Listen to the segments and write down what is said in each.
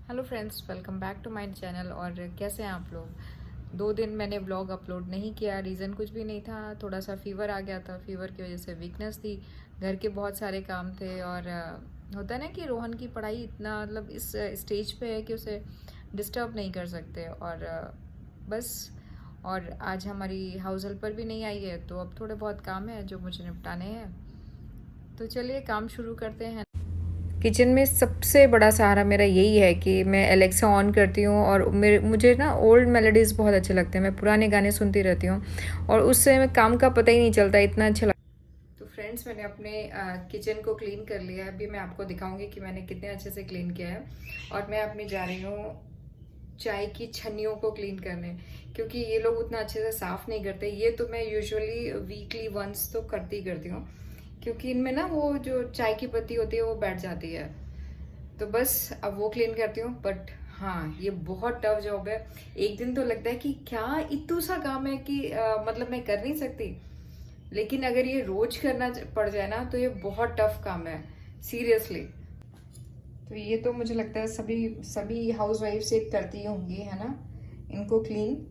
Hello friends, welcome back to my channel. और कैसे हैं आप लोग। 2 दिन मैंने ब्लॉग अपलोड नहीं किया। रीज़न कुछ भी नहीं था, थोड़ा सा फीवर आ गया था। फीवर की वजह से वीकनेस थी, घर के बहुत सारे काम थे। और होता है ना कि रोहन की पढ़ाई इतना मतलब इस स्टेज पे है कि उसे डिस्टर्ब नहीं कर सकते। और बस। और आज हमारी हाउस हेल्पर भी नहीं आई है, तो अब थोड़े बहुत काम है जो मुझे निपटाने हैं। तो चलिए काम शुरू करते हैं। किचन में सबसे बड़ा सहारा मेरा यही है कि मैं एलेक्सा ऑन करती हूँ। और मुझे ना ओल्ड मेलोडीज़ बहुत अच्छे लगते हैं। मैं पुराने गाने सुनती रहती हूँ और उससे मैं काम का पता ही नहीं चलता, इतना अच्छा लगता है। तो फ्रेंड्स, मैंने अपने किचन को क्लीन कर लिया है। अभी मैं आपको दिखाऊंगी कि मैंने कितने अच्छे से क्लीन किया है। और मैं अपनी जा रही हूँ चाय की छन्नियों को क्लीन करने, क्योंकि ये लोग उतना अच्छे से साफ़ नहीं करते। ये तो मैं यूजुअली वीकली वंस तो करती हूँ, क्योंकि इनमें ना वो जो चाय की पत्ती होती है वो बैठ जाती है। तो बस अब वो क्लीन करती हूँ। बट हाँ, ये बहुत टफ जॉब है। एक दिन तो लगता है कि क्या इतना सा काम है कि मतलब मैं कर नहीं सकती। लेकिन अगर ये रोज करना पड़ जाए ना, तो ये बहुत टफ काम है, सीरियसली। तो ये तो मुझे लगता है सभी सभी हाउस वाइफ से करती होंगी, है ना, इनको क्लीन।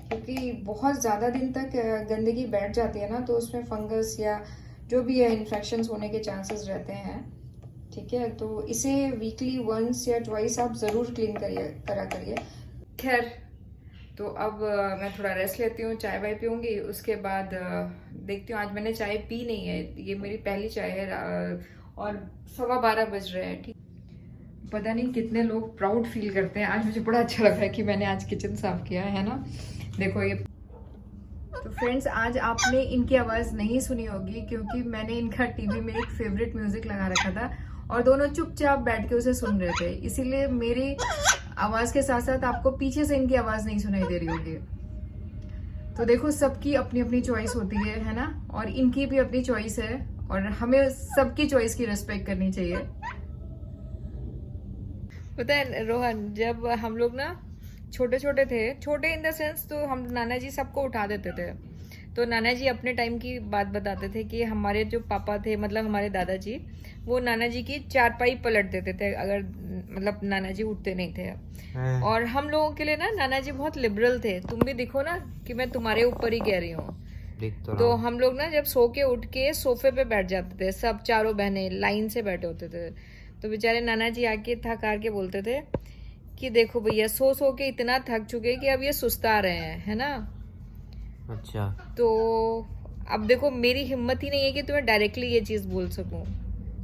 क्योंकि बहुत ज़्यादा दिन तक गंदगी बैठ जाती है ना, तो उसमें फंगस या जो भी है इन्फेक्शंस होने के चांसेस रहते हैं। ठीक है, तो इसे वीकली वंस या ट्वाइस आप ज़रूर क्लीन करा करिए। खैर, तो अब मैं थोड़ा रेस्ट लेती हूँ, चाय वाय पीऊँगी। उसके बाद देखती हूँ। आज मैंने चाय पी नहीं है, ये मेरी पहली चाय है। और 12:15 बज रहे हैं। ठीक, पता नहीं कितने लोग प्राउड फील करते हैं। आज मुझे बड़ा अच्छा लग रहा है कि मैंने आज किचन साफ किया है ना। देखो ये। तो फ्रेंड्स, आज आपने इनकी आवाज़ नहीं सुनी होगी, क्योंकि मैंने इनका टीवी में एक फेवरेट म्यूजिक लगा रखा था और दोनों चुपचाप बैठ के उसे सुन रहे थे। इसीलिए मेरी आवाज़ के साथ साथ आपको पीछे से इनकी आवाज़ नहीं सुनाई दे रही होगी। तो देखो, सबकी अपनी अपनी चॉइस होती है ना। और इनकी भी अपनी चॉइस है, और हमें सबकी चॉइस की रिस्पेक्ट करनी चाहिए। पता है रोहन, जब हम लोग ना छोटे छोटे थे, छोटे इन द सेंस, तो हम नाना जी सबको उठा देते थे। तो नाना जी अपने टाइम की बात बताते थे कि हमारे जो पापा थे, मतलब हमारे दादाजी, वो नाना जी की चारपाई पलट देते थे अगर मतलब नाना जी उठते नहीं थे। और हम लोगों के लिए ना नाना जी बहुत लिबरल थे। तुम भी दिखो ना कि मैं तुम्हारे ऊपर ही कह रही हूँ। तो हम लोग ना जब सो के उठ के सोफे पे बैठ जाते थे, सब चारों बहनें लाइन से बैठे होते थे। तो बेचारे नाना जी आके थक हार के बोलते थे कि देखो भैया, सो सो के इतना थक चुके कि अब ये सुस्ता रहे हैं, है ना। अच्छा। तो अब देखो, मेरी हिम्मत ही नहीं है कि तुम्हें डायरेक्टली ये चीज़ बोल सकूं।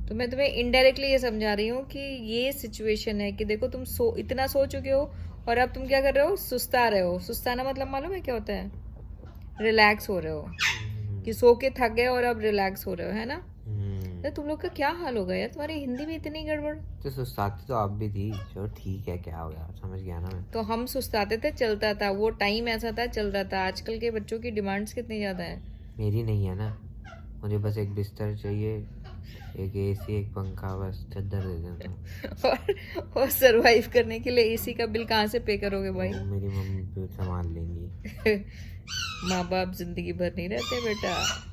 तो मैं तुम्हें इनडायरेक्टली ये समझा रही हूँ कि ये सिचुएशन है कि देखो, तुम इतना सो चुके हो और अब तुम क्या कर रहे हो, सुस्ता रहे हो। सुस्ताना मतलब मालूम है क्या होता है? रिलैक्स हो रहे हो, कि सो के थक गए और अब रिलैक्स हो रहे हो, है ना। तो तुम लोग का क्या हाल होगा यार, तुम्हारी हिंदी में इतनी गड़बड़। तो सुस्ताती तो आप भी थी। चलो ठीक है, क्या हो गया, समझ गया ना मैं। तो हम सुस्ताते थे, चलता था, वो टाइम ऐसा था, चल रहा था। आजकल के बच्चों की डिमांड्स कितनी ज़्यादा है। मेरी नहीं है ना। मुझे बस एक बिस्तर चाहिए, एक एसी, एक पंखा, बस चादर दे देना। और सरवाइव करने के लिए एसी का बिल कहाँ से पे करोगे भाई। वो मेरी मम्मी भी संभाल लेंगी। माँ बाप जिंदगी भर नहीं रहते बेटा।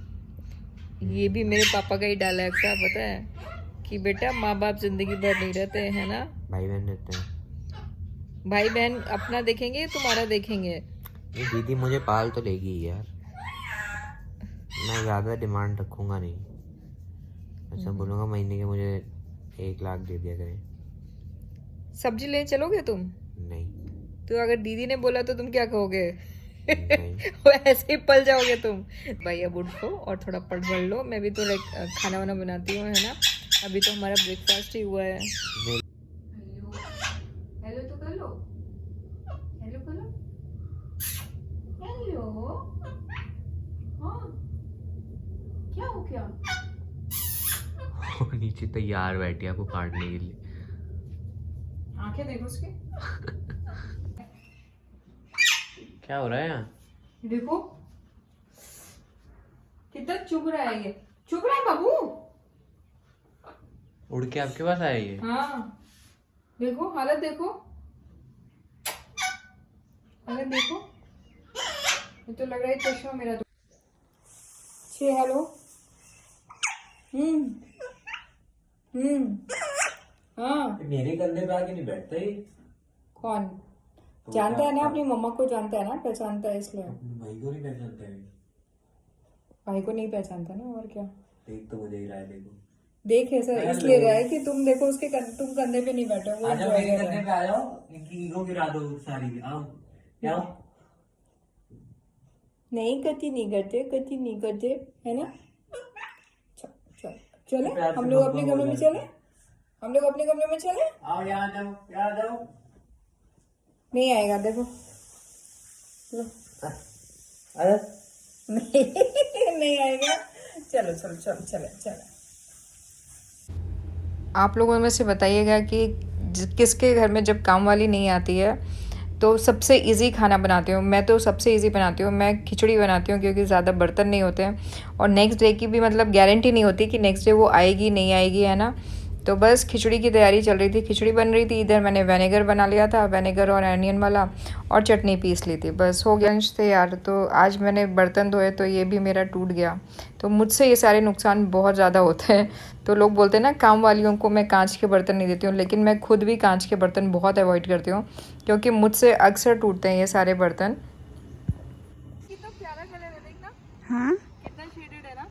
ये भी मेरे पापा का ही डायलॉग था, पता है, कि बेटा माँ बाप जिंदगी भर नहीं रहते, है ना। भाई बहन रहते हैं। भाई बहन अपना देखेंगे, तुम्हारा देखेंगे। ये दीदी मुझे पाल तो लेगी ही यार। मैं ज़्यादा डिमांड रखूंगा नहीं। ऐसा बोलूँगा महीने के मुझे 1 लाख दे दिया करें। सब्जी ले चलोगे तुम? नहीं। तो अगर दीदी ने बोला तो तुम क्या कहोगे? नहीं। वो ऐसे ही पल जाओगे तुम। भाई अब उठो और थोड़ा पढ़ लो। मैं भी थोड़ा खाना वाना बनाती हूँ, है ना। अभी तो हमारा ब्रेकफास्ट ही हुआ है। हेलो, हेलो तो कर लो। हेलो करो। हेलो। हाँ, क्या हो गया? वो नीचे तैयार बैठी है आपको काटने के लिए। आंखें देखो उसके। क्या हो रहा है यहाँ? देखो कितना चुभ रहा है ये। चुभ रहा है बाबू। उड़ के आपके पास आया ये? हाँ, देखो हालत, देखो हालत देखो। ये तो लग रहा है चश्मा मेरा तो। हेलो। हम्म। हाँ मेरे कंधे पे आके नहीं बैठता ये। कौन जानता है ना, अपनी मम्मा को जानता है ना, पहचानता है इसलिए। भाई को नहीं पहचानता है। भाई को नहीं पहचानता ना, और क्या। देख तो मुझे ही रहा है, देखो देख ऐसा इसलिए रहा है कि तुम देखो उसके तुम कंधे पे नहीं बैठे हो, वो आजा enjoy मेरे कर रहा कंधे है। पे आ जाओ, इनकी ईगो गिरा दो सारी। आओ आओ। नहीं कति नहीं करते, कति नहीं करते, है ना। चले हम लोग अपने कमरे में चले, हम लोग अपने कमरे में चले। आओ यहाँ जाओ, यहाँ जाओ। नहीं आएगा देखो। अरे नहीं आएगा। चलो चलो चलो चलो चलो। आप लोगों में से बताइएगा कि किसके घर में जब काम वाली नहीं आती है तो सबसे इजी खाना बनाती हूँ मैं। तो सबसे इजी बनाती हूँ मैं, खिचड़ी बनाती हूँ, क्योंकि ज़्यादा बर्तन नहीं होते हैं और नेक्स्ट डे की भी मतलब गारंटी नहीं होती कि नेक्स्ट डे वो आएगी नहीं आएगी, है ना। तो बस खिचड़ी की तैयारी चल रही थी, खिचड़ी बन रही थी। इधर मैंने विनेगर बना लिया था, विनेगर और अनियन वाला, और चटनी पीस ली थी, बस हो गया लंच तैयार। तो आज मैंने बर्तन धोए तो ये भी मेरा टूट गया। तो मुझसे ये सारे नुकसान बहुत ज़्यादा होते हैं। तो लोग बोलते हैं ना काम वालियों को मैं कांच के बर्तन नहीं देती हूँ, लेकिन मैं खुद भी कांच के बर्तन बहुत अवॉइड करती हूँ, क्योंकि मुझसे अक्सर टूटते हैं ये सारे बर्तन। कितना प्यारा कलर है देखना। हाँ कितना शेडेड है ना।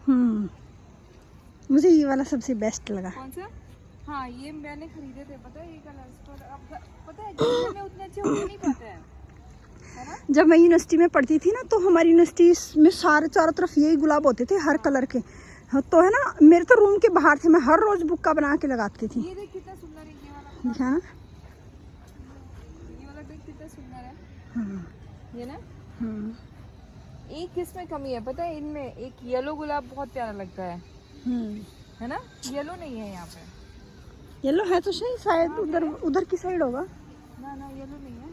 मुझे ये वाला सबसे बेस्ट लगा। कौन सा? हाँ ये मैंने खरीदे थे, पता है ये कलर्स, पर अब पता है घर में उतने अच्छे हो नहीं पाते हैं, है ना। जब मैं यूनिवर्सिटी में पढ़ती थी ना, तो हमारी यूनिवर्सिटी में सारे चारों तरफ यही गुलाब होते थे, हर कलर के। हाँ, तो है ना, मेरे तो रूम के बाहर थे, मैं हर रोज बुक्का बना के लगाती थी। ये देख कितना सुंदर है ये वाला, देखा ना। ये वाला देख कितना सुंदर है। हाँ, ये ना हाँ, एक किसमें कमी है पता है, इनमें एक येलो गुलाब बहुत प्यारा लगता है ना। येलो नहीं है यहाँ पे। येलो है तो सही, शायद उधर उधर की साइड होगा। ना ना येलो नहीं है,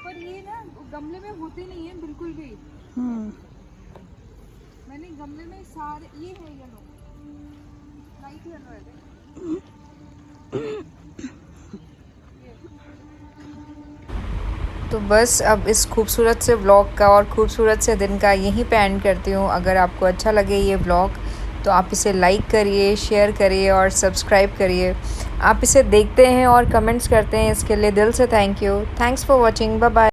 पर ये ना गमले में होते नहीं है बिल्कुल भी। मैंने गमले में सारे ये है येलो, लाइट येलो है। तो बस अब इस खूबसूरत से व्लॉग का और खूबसूरत से दिन का यहीं पे एंड करती हूँ। अगर आपको अच्छा लगे ये व्लॉग तो आप इसे लाइक करिए, शेयर करिए और सब्सक्राइब करिए। आप इसे देखते हैं और कमेंट्स करते हैं, इसके लिए दिल से thank you. Thanks for watching, bye bye.